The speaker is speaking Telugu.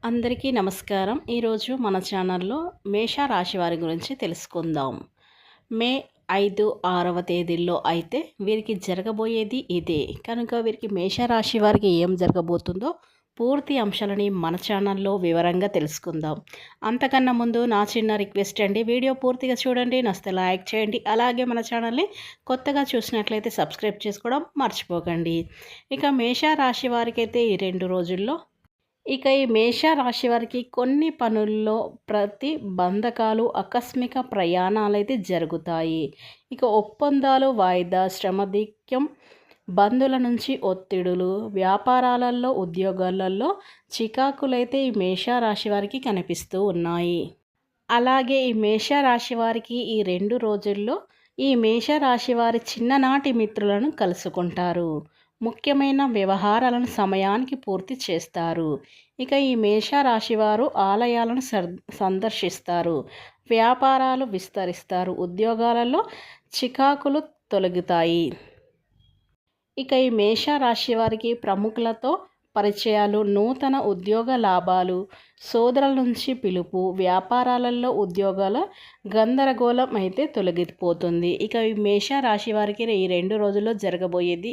అందరికీ నమస్కారం. ఈరోజు మన ఛానల్లో మేష రాశి వారి గురించి తెలుసుకుందాం. మే 5, 6వ తేదీల్లో అయితే వీరికి జరగబోయేది ఇదే. కనుక వీరికి మేష రాశి వారికి ఏం జరగబోతుందో పూర్తి అంశాలని మన ఛానల్లో వివరంగా తెలుసుకుందాం. అంతకన్నా ముందు నా చిన్న రిక్వెస్ట్ అండి, వీడియో పూర్తిగా చూడండి, నచ్చితే లైక్ చేయండి. అలాగే మన ఛానల్ని కొత్తగా చూసినట్లయితే సబ్స్క్రైబ్ చేసుకోవడం మర్చిపోకండి. ఇక మేష రాశి వారికైతే ఈ 2 రోజుల్లో ఈ మేష రాశి వారికి కొన్ని పనుల్లో ప్రతిబంధకాలు, ఆకస్మిక ప్రయాణాలైతే జరుగుతాయి. ఒప్పందాలు వాయిదా, శ్రమధిక్యం, బంధువుల నుంచి ఒత్తిడులు, వ్యాపారాలలో, ఉద్యోగాలలో చికాకులైతే ఈ మేష రాశి వారికి కనిపిస్తూ ఉన్నాయి. అలాగే ఈ మేష రాశి వారికి ఈ 2 రోజుల్లో ఈ మేష రాశి వారి చిన్ననాటి మిత్రులను కలుసుకుంటారు. ముఖ్యమైన వ్యవహారాలను సమయానికి పూర్తి చేస్తారు. ఈ మేష రాశివారు ఆలయాలను సందర్శిస్తారు. వ్యాపారాలు విస్తరిస్తారు. ఉద్యోగాలలో చికాకులు తొలగుతాయి. ఈ మేష రాశి వారికి ప్రముఖులతో పరిచయాలు, నూతన ఉద్యోగ లాభాలు, సోదరుల నుంచి పిలుపు, వ్యాపారాలలో ఉద్యోగాల గందరగోళం అయితే తొలగిపోతుంది. ఈ మేష రాశి వారికి ఈ 2 రోజుల్లో జరగబోయేది